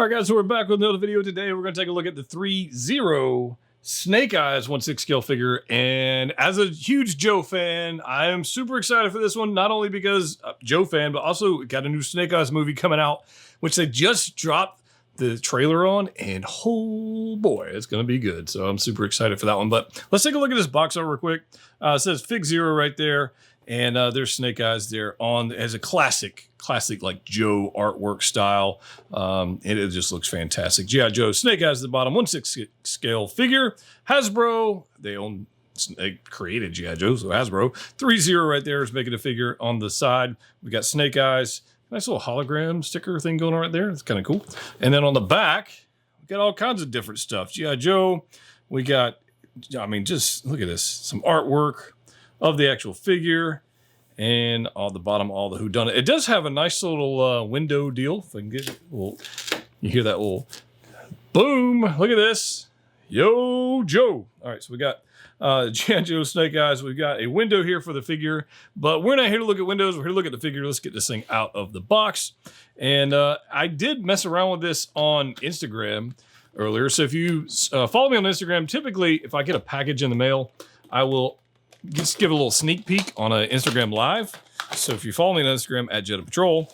All right, guys, so we're back with another video today. We're going to take a look at the ThreeZero Snake Eyes 1/6 scale figure. And as a huge Joe fan, I am super excited for this one, not only because Joe fan, but also got a new Snake Eyes movie coming out, which they just dropped the trailer on, and oh boy, it's going to be good. So I'm super excited for that one. But let's take a look at this box art real quick. It says Fig Zero right there. And there's Snake Eyes there on as a classic like Joe artwork style. And it just looks fantastic. G.I. Joe Snake Eyes at the bottom, 1/6 scale figure. Hasbro, they created G.I. Joe, so Hasbro. ThreeZero right there is making a figure on the side. We got Snake Eyes, nice little hologram sticker thing going on right there. It's kind of cool. And then on the back, we got all kinds of different stuff. G.I. Joe, we got, I mean, just look at this, some artwork of the actual figure, and on the bottom, all the whodunit. It does have a nice little window deal. If I can get it, you hear that little boom. Look at this. Yo, Joe. All right, so we got G.I. Joe Snake Eyes. We've got a window here for the figure, but we're not here to look at windows. We're here to look at the figure. Let's get this thing out of the box. And I did mess around with this on Instagram earlier. So if you follow me on Instagram, typically if I get a package in the mail, I will just give a little sneak peek on an Instagram live. So if you follow me on Instagram at Jedha Patrol,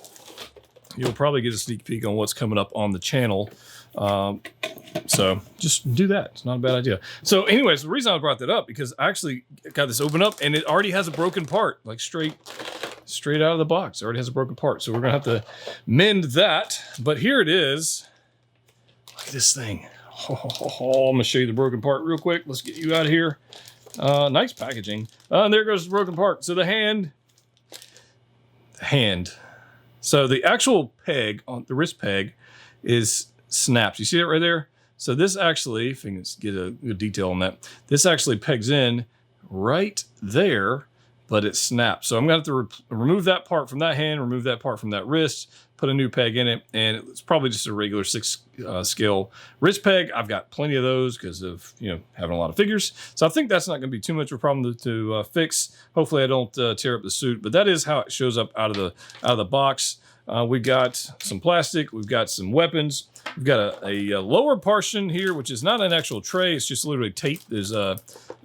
you'll probably get a sneak peek on what's coming up on the channel. So just do that. It's not a bad idea. So anyways, the reason I brought that up, because I actually got this open up and it already has a broken part, like straight out of the box. It already has a broken part. So we're gonna have to mend that. But here it is. Look at this thing. I'm gonna show you the broken part real quick. Let's get you out of here. Nice packaging. And there goes the broken part. So the hand. So the actual peg on the wrist peg is snapped. You see that right there? So this actually, if I can get a good detail on that, this actually pegs in right there, but it snaps. So I'm going to have to remove that part from that hand, remove that part from that wrist, put a new peg in it, and it's probably just a regular 6 scale wrist peg. I've got plenty of those because of, you know, having a lot of figures. So I think that's not going to be too much of a problem to fix. Hopefully I don't tear up the suit, but that is how it shows up out of the box. We've got some plastic. We've got some weapons. We've got a lower portion here, which is not an actual tray. It's just literally tape is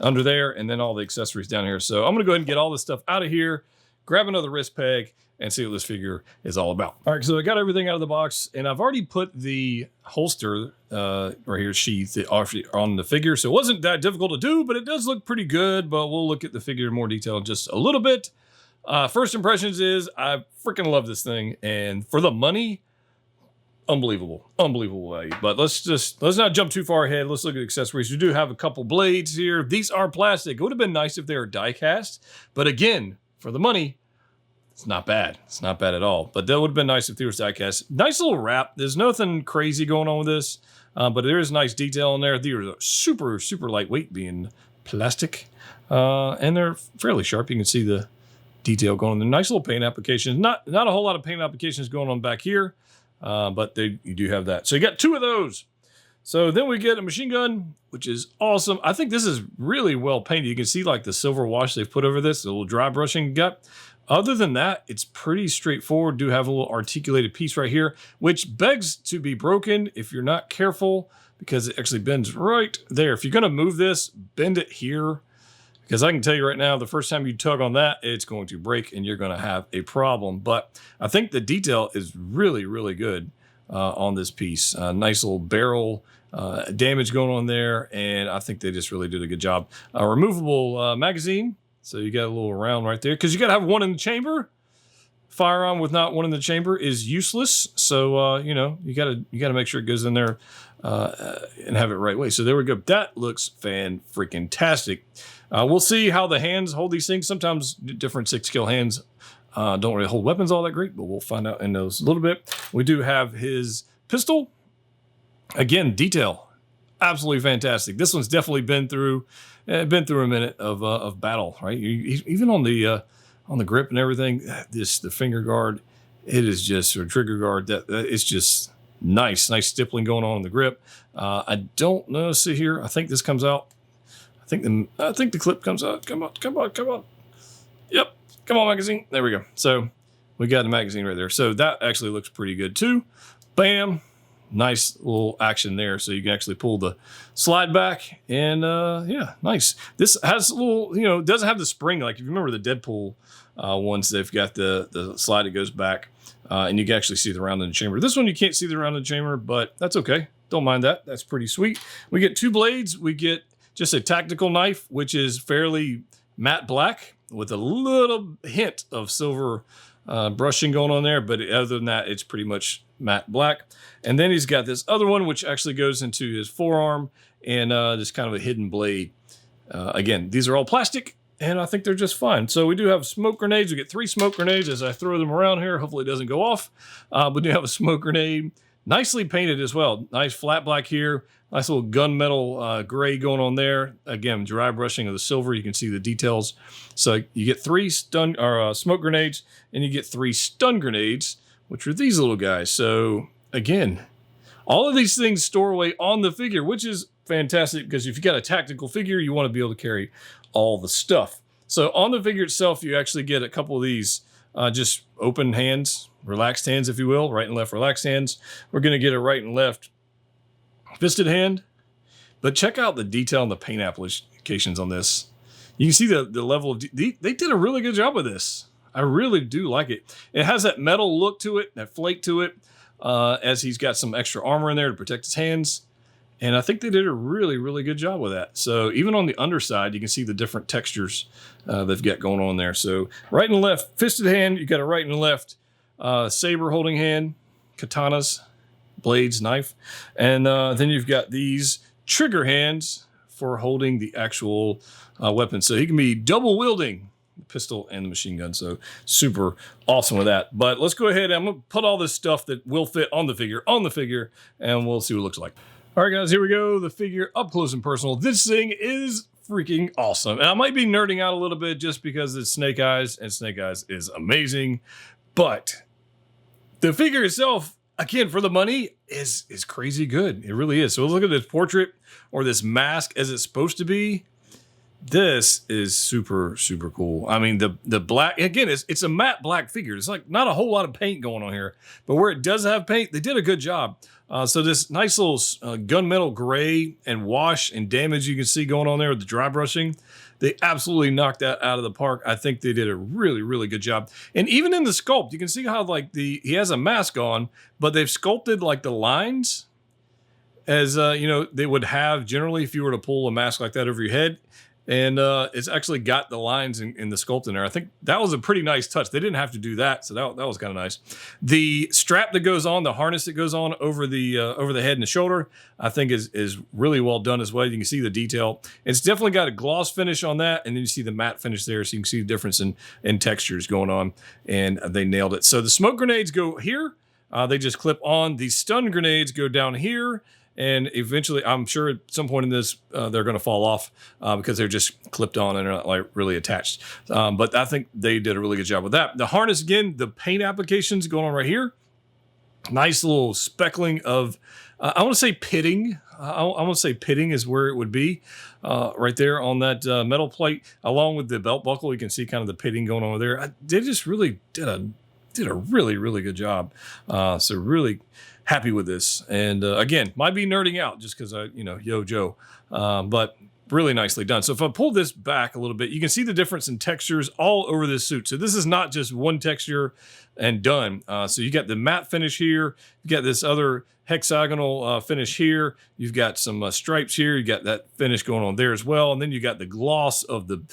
under there, and then all the accessories down here. So I'm going to go ahead and get all this stuff out of here, grab another wrist peg, and see what this figure is all about. All right, so I got everything out of the box, and I've already put the holster right here, sheath, on the figure. So it wasn't that difficult to do, but it does look pretty good. But we'll look at the figure in more detail in just a little bit. First impressions is I freaking love this thing, and for the money, unbelievable value. But let's not jump too far ahead. Let's look at accessories. We do have a couple blades here. These are plastic. It would have been nice if they were die cast, but again, for the money, it's not bad. It's not bad at all. But that would have been nice if they were die cast. Nice little wrap. There's nothing crazy going on with this, but there is nice detail in there. These are super lightweight, being plastic, and they're fairly sharp. You can see the detail going on. The nice little paint applications. Not a whole lot of paint applications going on back here, but you do have that. So you got 2 of those. So then we get a machine gun, which is awesome. I think this is really well painted. You can see like the silver wash they've put over this, the little dry brushing gut. Other than that, it's pretty straightforward. Do have a little articulated piece right here, which begs to be broken if you're not careful, because it actually bends right there. If you're going to move this, bend it here, because I can tell you right now, the first time you tug on that, it's going to break and you're going to have a problem. But I think the detail is really good on this piece. Nice little barrel damage going on there, and I think they just really did a good job. Removable magazine. So you got a little round right there, because you got to have one in the chamber. Firearm with not one in the chamber is useless. So you know, you got to make sure it goes in there and have it right way. So there we go. That looks fan-freaking-tastic. We'll see how the hands hold these things. Sometimes different 6 scale hands don't really hold weapons all that great, but we'll find out in those a little bit. We do have his pistol. Again, detail, absolutely fantastic. This one's definitely been through a minute of battle, right? Even on the grip and everything, the finger guard, it is just, or trigger guard, that it's just nice stippling going on in the grip. I don't know. See here, I think this comes out. I think the clip comes out. Come on. Yep. Come on, magazine. There we go. So we got the magazine right there. So that actually looks pretty good too. Bam. nice little action there. So you can actually pull the slide back, and yeah, nice. This has a little, you know, it doesn't have the spring. Like if you remember the Deadpool ones, they've got the slide that goes back, and you can actually see the round in the chamber. This one you can't see the round in the chamber, but that's okay. Don't mind that. That's pretty sweet. We get 2 blades. We get just a tactical knife, which is fairly matte black with a little hint of silver brushing going on there. But other than that, it's pretty much matte black. And then he's got this other one, which actually goes into his forearm, and just kind of a hidden blade. Again, these are all plastic, and I think they're just fine. So we do have smoke grenades. We get 3 smoke grenades as I throw them around here. Hopefully it doesn't go off. But we do have a smoke grenade. Nicely painted as well. Nice flat black here. Nice little gunmetal gray going on there. Again, dry brushing of the silver. You can see the details. So you get 3 smoke grenades, and you get 3 stun grenades, which are these little guys. So again, all of these things store away on the figure, which is fantastic because if you got a tactical figure, you want to be able to carry all the stuff. So on the figure itself, you actually get a couple of these just open hands, relaxed hands, if you will, right and left relaxed hands. We're going to get a right and left fisted hand, but check out the detail and the paint applications on this. You can see the level of, they did a really good job with this. I really do like it. It has that metal look to it, that flake to it, as he's got some extra armor in there to protect his hands. And I think they did a really, really good job with that. So even on the underside, you can see the different textures they've got going on there. So right and left, fisted hand, you got a right and left saber holding hand, katanas, blades, knife. And then you've got these trigger hands for holding the actual weapon. So he can be double wielding the pistol and the machine gun. So super awesome with that. But let's go ahead. I'm going to put all this stuff that will fit on the figure, and we'll see what it looks like. All right, guys, here we go. The figure up close and personal. This thing is freaking awesome. And I might be nerding out a little bit just because it's Snake Eyes, and Snake Eyes is amazing. But the figure itself, again, for the money, is crazy good. It really is. So look at this portrait or this mask as it's supposed to be. This is super, super cool. I mean, the black, again, it's a matte black figure. It's like not a whole lot of paint going on here, but where it does have paint, they did a good job. So this nice little gunmetal gray and wash and damage you can see going on there with the dry brushing, they absolutely knocked that out of the park. I think they did a really, really good job. And even in the sculpt, you can see how like he has a mask on, but they've sculpted like the lines as, you know, they would have generally if you were to pull a mask like that over your head. And it's actually got the lines in the sculpt in there. I think that was a pretty nice touch. They didn't have to do that, so that was kind of nice. The strap that goes on, the harness that goes on over the head and the shoulder, I think is really well done as well. You can see the detail. It's definitely got a gloss finish on that, and then you see the matte finish there, so you can see the difference in textures going on, and they nailed it. So the smoke grenades go here. They just clip on. The stun grenades go down here. And eventually, I'm sure at some point in this, they're going to fall off because they're just clipped on and they're not like really attached. But I think they did a really good job with that. The harness, again, the paint applications going on right here. Nice little speckling of, I want to say pitting. I want to say pitting is where it would be right there on that metal plate. Along with the belt buckle, you can see kind of the pitting going on there. They just really did a really, really good job. So really happy with this. And again, might be nerding out just because yo Joe, but really nicely done. So if I pull this back a little bit, you can see the difference in textures all over this suit. So this is not just one texture and done. So you got the matte finish here, you got this other hexagonal finish here, you've got some stripes here, you got that finish going on there as well, and then you got the gloss of the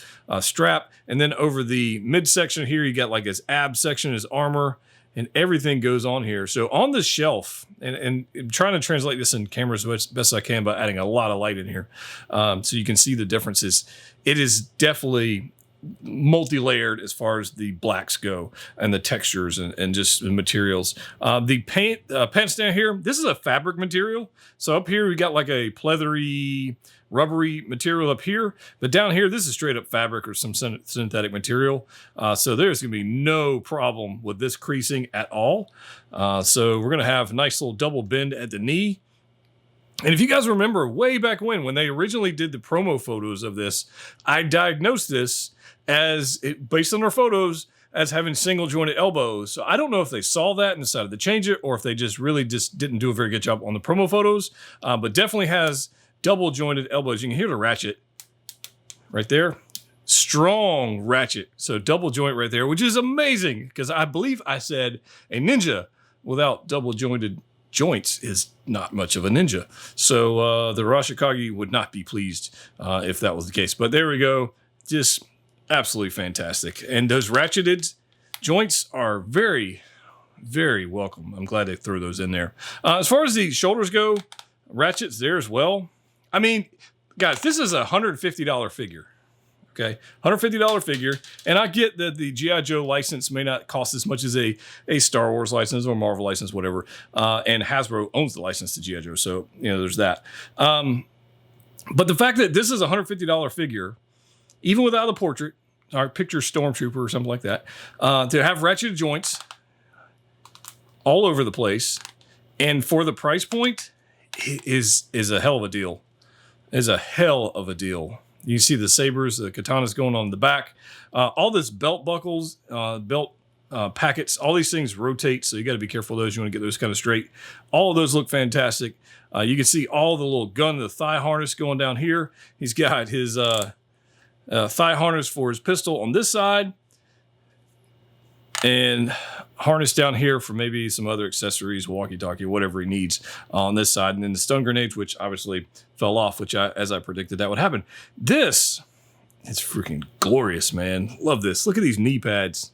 strap, and then over the midsection here, you got like his ab section, his armor, and everything goes on here. So on the shelf, and I'm trying to translate this in cameras as best I can by adding a lot of light in here, so you can see the differences. It is definitely multi-layered as far as the blacks go and the textures and just the materials. The pants down here, this is a fabric material. So up here we got like a pleathery, rubbery material up here, but down here this is straight up fabric or some synthetic material. So there's gonna be no problem with this creasing at all. So we're gonna have a nice little double bend at the knee. And if you guys remember way back when they originally did the promo photos of this, I diagnosed this as, based on our photos, as having single jointed elbows. So I don't know if they saw that and decided to change it, or if they just really just didn't do a very good job on the promo photos, but definitely has double jointed elbows. You can hear the ratchet right there. Strong ratchet. So double joint right there, which is amazing, because I believe I said a ninja without double jointed joints is not much of a ninja. So the Arashikage would not be pleased if that was the case. But there we go. Just absolutely fantastic. And those ratcheted joints are very, very welcome. I'm glad they threw those in there. As far as the shoulders go, ratchets there as well. I mean, guys, this is a $150 figure. Okay, $150 figure, and I get that the G.I. Joe license may not cost as much as a Star Wars license or Marvel license, whatever, and Hasbro owns the license to G.I. Joe, so, you know, there's that. But the fact that this is a $150 figure, even without the portrait, or picture Stormtrooper or something like that, to have ratcheted joints all over the place, and for the price point, is a hell of a deal. Is a hell of a deal. You see the sabers, the katanas going on in the back. All this belt buckles, belt packets, all these things rotate, so you got to be careful of those. You want to get those kind of straight. All of those look fantastic. You can see all the little gun, the thigh harness going down here. He's got his thigh harness for his pistol on this side, and harness down here for maybe some other accessories, walkie-talkie, whatever he needs on this side. And then the stun grenades, which obviously fell off, which as I predicted that would happen. This is freaking glorious, man. Love this. Look at these knee pads.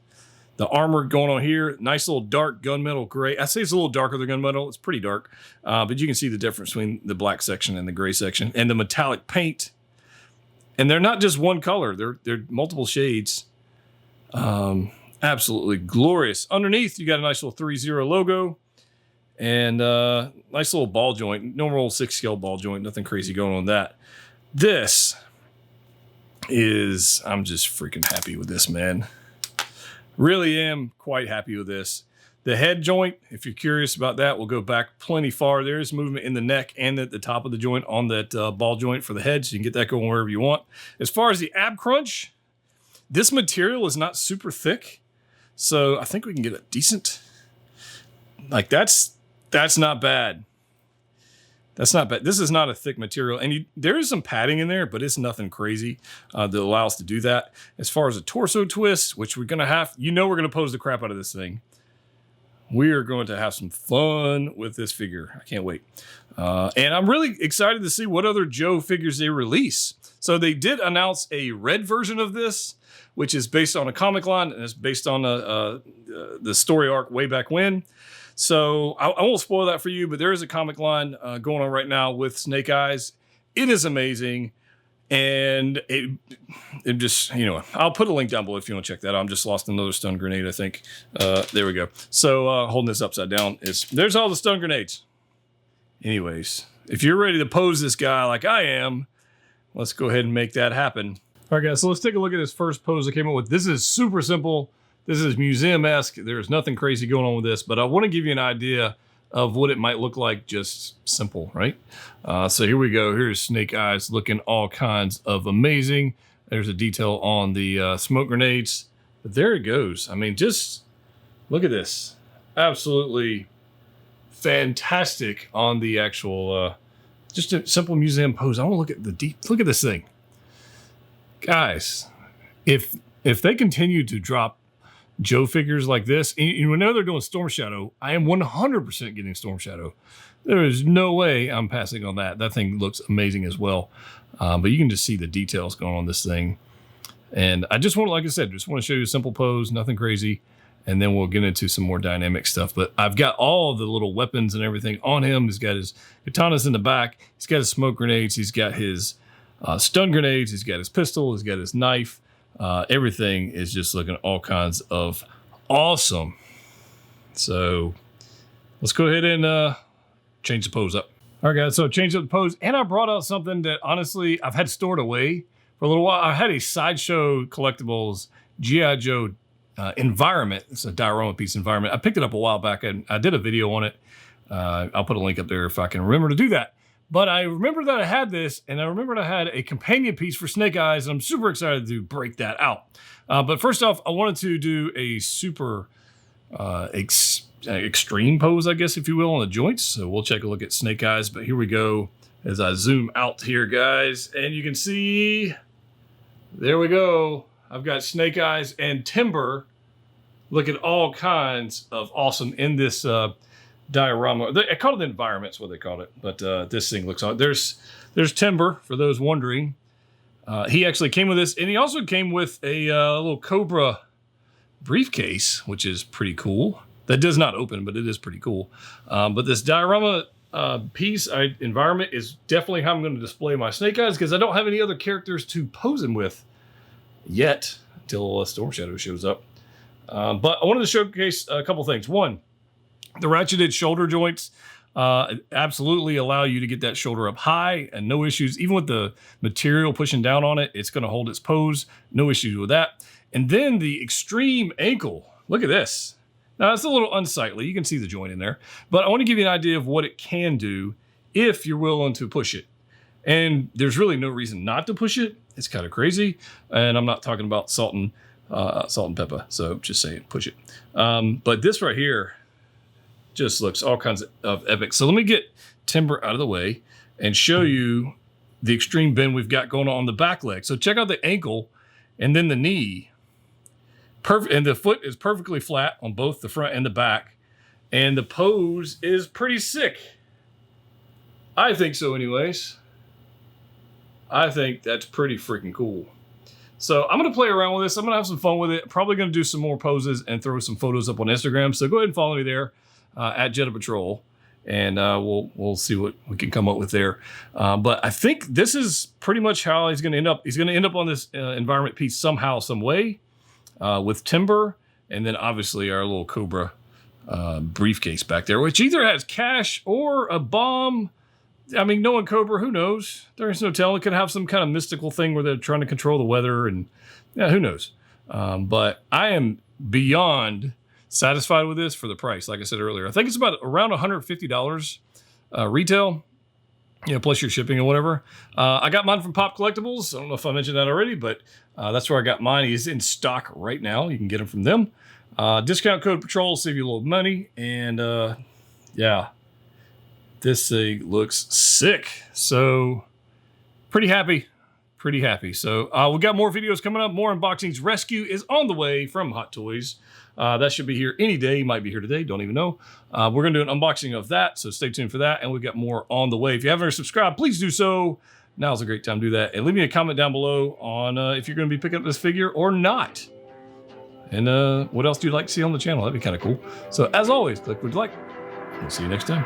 The armor going on here. Nice little dark gunmetal gray. I say it's a little darker than gunmetal. It's pretty dark. But you can see the difference between the black section and the gray section. And the metallic paint. And they're not just one color. They're multiple shades. Absolutely glorious. Underneath, you got a nice little 3-0 logo and nice little ball joint. Normal 6-scale ball joint. Nothing crazy going on with that. This is, I'm just freaking happy with this, man. Really am quite happy with this. The head joint, if you're curious about that, we'll go back plenty far. There is movement in the neck and at the top of the joint on that ball joint for the head, so you can get that going wherever you want. As far as the ab crunch, this material is not super thick. So I think we can get a decent, like that's not bad. That's not bad. This is not a thick material, and there is some padding in there, but it's nothing crazy that allows us to do that. As far as a torso twist, which we're gonna have, we're gonna pose the crap out of this thing. We are going to have some fun with this figure. I can't wait. And I'm really excited to see what other Joe figures they release. So they did announce a red version of this, which is based on a comic line, and it's based on the story arc way back when. So I won't spoil that for you, but there is a comic line going on right now with Snake Eyes. It is amazing. And it just, I'll put a link down below if you want to check that out. I'm just lost another stun grenade, I think. There we go. So holding this upside down there's all the stun grenades. Anyways, if you're ready to pose this guy like I am, let's go ahead and make that happen. All right, guys, so let's take a look at this first pose I came up with. This is super simple. This is museum-esque. There's nothing crazy going on with this, but I want to give you an idea of what it might look like, just simple, right? So here we go. Here's Snake Eyes looking all kinds of amazing. There's a detail on the smoke grenades. But there it goes. I mean, just look at this. Absolutely fantastic on the actual, just a simple museum pose. I want to look at look at this thing. Guys, if they continue to drop Joe figures like this, and we know they're doing Storm Shadow, I am 100% getting Storm Shadow. There is no way I'm passing on that. That thing looks amazing as well. But you can just see the details going on this thing. And I just want, like I said, just want to show you a simple pose, nothing crazy. And then we'll get into some more dynamic stuff. But I've got all the little weapons and everything on him. He's got his katanas in the back. He's got his smoke grenades. He's got his stun grenades. He's got his pistol. He's got his knife. Everything is just looking all kinds of awesome. So let's go ahead and change the pose up. All right, guys, so change up the pose. And I brought out something that, honestly, I've had stored away for a little while. I had a Sideshow Collectibles G.I. Joe environment. It's a diorama piece environment. I picked it up a while back, and I did a video on it. I'll put a link up there if I can remember to do that. But I remember that I had this, and I remembered I had a companion piece for Snake Eyes, and I'm super excited to break that out. But first off, I wanted to do a super extreme pose, I guess, if you will, on the joints. So we'll take a look at Snake Eyes, but here we go as I zoom out here, guys. And you can see, there we go. I've got Snake Eyes and Timber. Look at all kinds of awesome in this diorama. I call it the environment's what they call it, but this thing looks on. There's Timber, for those wondering. He actually came with this, and he also came with a little Cobra briefcase, which is pretty cool. That does not open, but it is pretty cool. But this diorama piece, environment, is definitely how I'm going to display my Snake Eyes, because I don't have any other characters to pose him with yet, until Storm Shadow shows up. But I wanted to showcase a couple things. One, the ratcheted shoulder joints absolutely allow you to get that shoulder up high and no issues. Even with the material pushing down on it, it's going to hold its pose. No issues with that. And then the extreme ankle. Look at this. Now, it's a little unsightly. You can see the joint in there. But I want to give you an idea of what it can do if you're willing to push it. And there's really no reason not to push it. It's kind of crazy. And I'm not talking about salt and pepper. So just saying, push it. But this right here just looks all kinds of epic. So let me get Timber out of the way and show you the extreme bend we've got going on the back leg. So check out the ankle and then the knee. And the foot is perfectly flat on both the front and the back. And the pose is pretty sick. I think so anyways. I think that's pretty freaking cool. So I'm going to play around with this. I'm going to have some fun with it. Probably going to do some more poses and throw some photos up on Instagram. So go ahead and follow me there at Jedha Patrol. And we'll see what we can come up with there. But I think this is pretty much how he's going to end up. He's going to end up on this environment piece somehow, some way. With Timber, and then obviously our little Cobra briefcase back there, which either has cash or a bomb. I mean, knowing Cobra, who knows? There's no telling. It could have some kind of mystical thing where they're trying to control the weather, and yeah, who knows? But I am beyond satisfied with this for the price. Like I said earlier, I think it's about around $150 retail. Plus your shipping or whatever. I got mine from Pop Collectibles. I don't know if I mentioned that already, but that's where I got mine. He's in stock right now. You can get them from them. Discount code Patrol will save you a little money. And yeah, this thing looks sick. So pretty happy. Pretty happy. So we got more videos coming up. More unboxings. Rescue is on the way from Hot Toys. That should be here any day. Might be here today. Don't even know. We're going to do an unboxing of that, so stay tuned for that. And we've got more on the way. If you haven't already subscribed, please do so. Now's a great time to do that. And leave me a comment down below on if you're going to be picking up this figure or not. And what else do you like to see on the channel? That'd be kind of cool. So as always, click what you like. We'll see you next time.